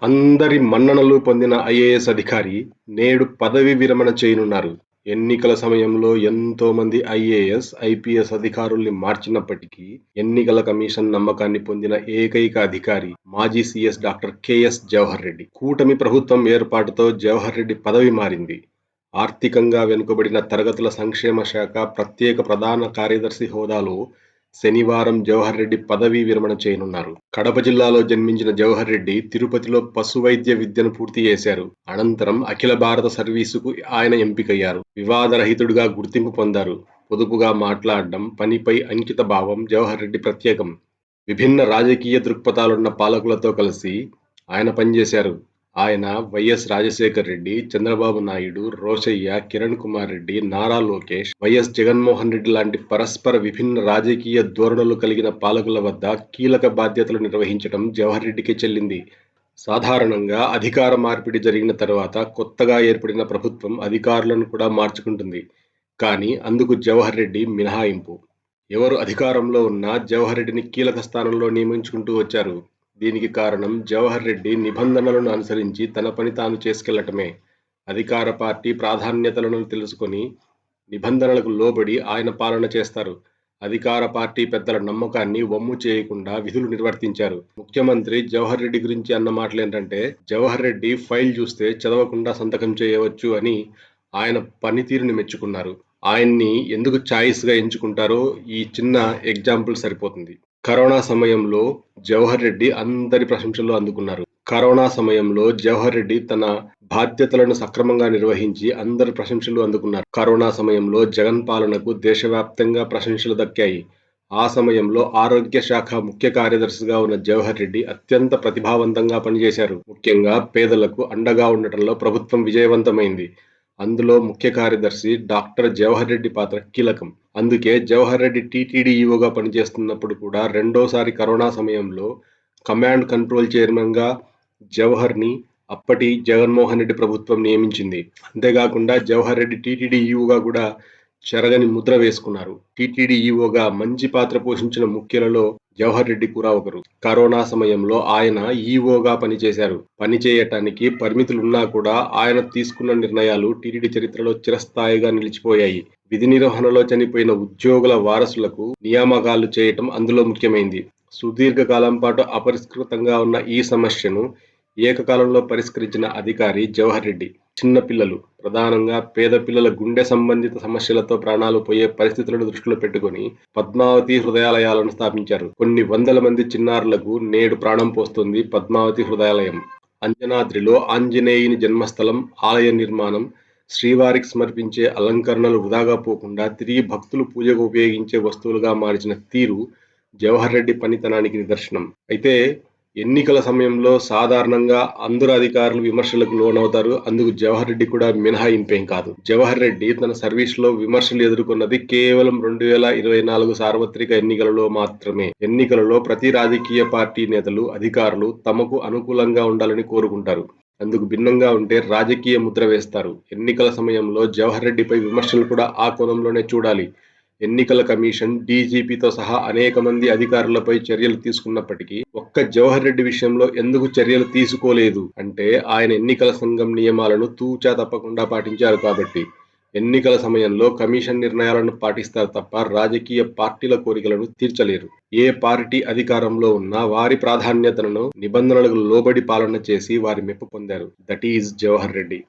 అందరి మన్ననలు పొందిన ఐఏఎస్ అధికారి నేడు పదవీ విరమణ చేయనున్నారు. ఎన్నికల సమయంలో ఎంతో మంది ఐఏఎస్, ఐపీఎస్ అధికారుల్ని మార్చినప్పటికీ ఎన్నికల కమిషన్ నమ్మకాన్ని పొందిన ఏకైక అధికారి మాజీ CS doctor KS Jawahar Reddy. కూటమి ప్రభుత్వం ఏర్పాటుతో జవహర్ రెడ్డి పదవి మారింది. ఆర్థికంగా వెనుకబడిన తరగతుల సంక్షేమ శాఖ ప్రత్యేక ప్రధాన కార్యదర్శి హోదాలో శనివారం జవహర్ రెడ్డి పదవీ విరమణ చేయనున్నారు. కడప జిల్లాలో జన్మించిన జవహర్ రెడ్డి తిరుపతిలో పశువైద్య విద్యను పూర్తి చేశారు. అనంతరం అఖిల భారత సర్వీసుకు ఆయన ఎంపికయ్యారు. వివాదరహితుడిగా గుర్తింపు పొందారు. పొదుపుగా మాట్లాడడం, పనిపై అంకిత భావం జవహర్ రెడ్డి ప్రత్యేకం. విభిన్న రాజకీయ దృక్పథాలున్న పాలకులతో కలిసి ఆయన పనిచేశారు. ఆయన వైఎస్ రాజశేఖర్ రెడ్డి, చంద్రబాబు నాయుడు, రోశయ్య, కిరణ్ కుమార్ రెడ్డి, నారా లోకేష్, వైఎస్ జగన్మోహన్ రెడ్డి లాంటి పరస్పర విభిన్న రాజకీయ ధోరణులు కలిగిన పాలకుల వద్ద కీలక బాధ్యతలు నిర్వహించడం జవహర్ రెడ్డికి చెల్లింది. సాధారణంగా అధికార మార్పిడి జరిగిన తర్వాత కొత్తగా ఏర్పడిన ప్రభుత్వం అధికారులను కూడా మార్చుకుంటుంది. కానీ అందుకు జవహర్ రెడ్డి మినహాయింపు. ఎవరు అధికారంలో ఉన్నా జవహర్ రెడ్డిని కీలక స్థానంలో నియమించుకుంటూ వచ్చారు. దీనికి కారణం జవహర్ రెడ్డి నిబంధనలను అనుసరించి తన పని తాను చేసుకెళ్లటమే. అధికార పార్టీ ప్రాధాన్యతలను తెలుసుకొని నిబంధనలకు లోబడి ఆయన పాలన చేస్తారు. అధికార పార్టీ పెద్దల నమ్మకాన్ని వమ్ము చేయకుండా విధులు నిర్వర్తించారు. ముఖ్యమంత్రి జవహర్ రెడ్డి గురించి అన్న మాటలేంటంటే, జవహర్ రెడ్డి ఫైల్ చూస్తే చదవకుండా సంతకం చేయవచ్చు అని ఆయన పనితీరుని మెచ్చుకున్నారు. ఆయన్ని ఎందుకు ఛాయిస్గా ఎంచుకుంటారో ఈ చిన్న ఎగ్జాంపుల్ సరిపోతుంది. కరోనా సమయంలో జవహర్ రెడ్డి అందరి ప్రశంసలు అందుకున్నారు. కరోనా సమయంలో జవహర్ రెడ్డి తన బాధ్యతలను సక్రమంగా నిర్వహించి అందరి ప్రశంసలు అందుకున్నారు. కరోనా సమయంలో జగన్ పాలనకు దేశవ్యాప్తంగా ప్రశంసలు దక్కాయి. ఆ సమయంలో ఆరోగ్య శాఖ ముఖ్య కార్యదర్శిగా ఉన్న జవహర్ రెడ్డి అత్యంత ప్రతిభావంతంగా పనిచేశారు. ముఖ్యంగా పేదలకు అండగా ఉండటంలో ప్రభుత్వం విజయవంతమైంది. అందులో ముఖ్య కార్యదర్శి డాక్టర్ జవహర్ రెడ్డి పాత్ర కీలకం. అందుకే జవహర్ రెడ్డి టీటీడీ ఈవోగా పనిచేస్తున్నప్పుడు కూడా రెండోసారి కరోనా సమయంలో కమాండ్ కంట్రోల్ చైర్మన్గా జవహర్ని అప్పటి జగన్మోహన్ రెడ్డి ప్రభుత్వం నియమించింది. అంతేకాకుండా జవహర్ రెడ్డి టీటీడీ ఈవోగా కూడా చెరగని ముద్ర వేసుకున్నారు. టీటీడీ ఈవోగా మంచి పాత్ర పోషించిన ముఖ్యులలో జవహర్ రెడ్డి కూడా ఒకరు. కరోనా సమయంలో ఆయన ఈవోగా పనిచేశారు. పనిచేయటానికి పరిమితులున్నా కూడా ఆయన తీసుకున్న నిర్ణయాలు టీటీడీ చరిత్రలో చిరస్థాయిగా నిలిచిపోయాయి. విధి నిర్వహణలో చనిపోయిన ఉద్యోగుల వారసులకు నియామకాలు చేయటం అందులో ముఖ్యమైంది. సుదీర్ఘకాలం పాటు అపరిష్కృతంగా ఉన్న ఈ సమస్యను ఏకకాలంలో పరిష్కరించిన అధికారి జవహర్ రెడ్డి. చిన్న పిల్లలు, ప్రధానంగా పేద పిల్లల గుండె సంబంధిత సమస్యలతో ప్రాణాలు పోయే పరిస్థితులను దృష్టిలో పెట్టుకుని పద్మావతి హృదయాలయాలను స్థాపించారు. కొన్ని వందల మంది చిన్నారులకు నేడు ప్రాణం పోస్తుంది పద్మావతి హృదయాలయం. అంజనాద్రిలో ఆంజనేయుని జన్మస్థలం, ఆలయ నిర్మాణం, శ్రీవారికి సమర్పించే అలంకరణలు వృధాగా పోకుండా తిరిగి భక్తులు పూజకు ఉపయోగించే వస్తువులుగా మార్చిన తీరు జవహర్ రెడ్డి పనితనానికి నిదర్శనం. అయితే ఎన్నికల సమయంలో సాధారణంగా అందరు అధికారులు విమర్శలకు లోనవుతారు. అందుకు జవహర్ రెడ్డి కూడా మినహాయింపేం కాదు. జవహర్ రెడ్డి తన సర్వీస్లో విమర్శలు ఎదుర్కొన్నది కేవలం 2024 సార్వత్రిక ఎన్నికలలో మాత్రమే. ఎన్నికలలో ప్రతి రాజకీయ పార్టీ నేతలు, అధికారులు తమకు అనుకూలంగా ఉండాలని కోరుకుంటారు. అందుకు భిన్నంగా ఉంటే రాజకీయ ముద్ర వేస్తారు. ఎన్నికల సమయంలో జవహర్ రెడ్డిపై విమర్శలు కూడా ఆ కోణంలోనే చూడాలి. ఎన్నికల కమిషన్, డీజీపీతో సహా అనేక మంది అధికారులపై చర్యలు తీసుకున్నప్పటికీ ఒక్క జవహర్ రెడ్డి విషయంలో ఎందుకు చర్యలు తీసుకోలేదు అంటే ఆయన ఎన్నికల సంఘం నియమాలను తూచా తప్పకుండా పాటించారు కాబట్టి. ఎన్నికల సమయంలో కమిషన్ నిర్ణయాలను పాటిస్తారు తప్ప రాజకీయ పార్టీల కోరికలను తీర్చలేరు. ఏ పార్టీ అధికారంలో ఉన్నా వారి ప్రాధాన్యతలను, నిబంధనలకు లోబడి పాలన చేసి వారి మెప్పు పొందారు. That is Jawahar Reddy.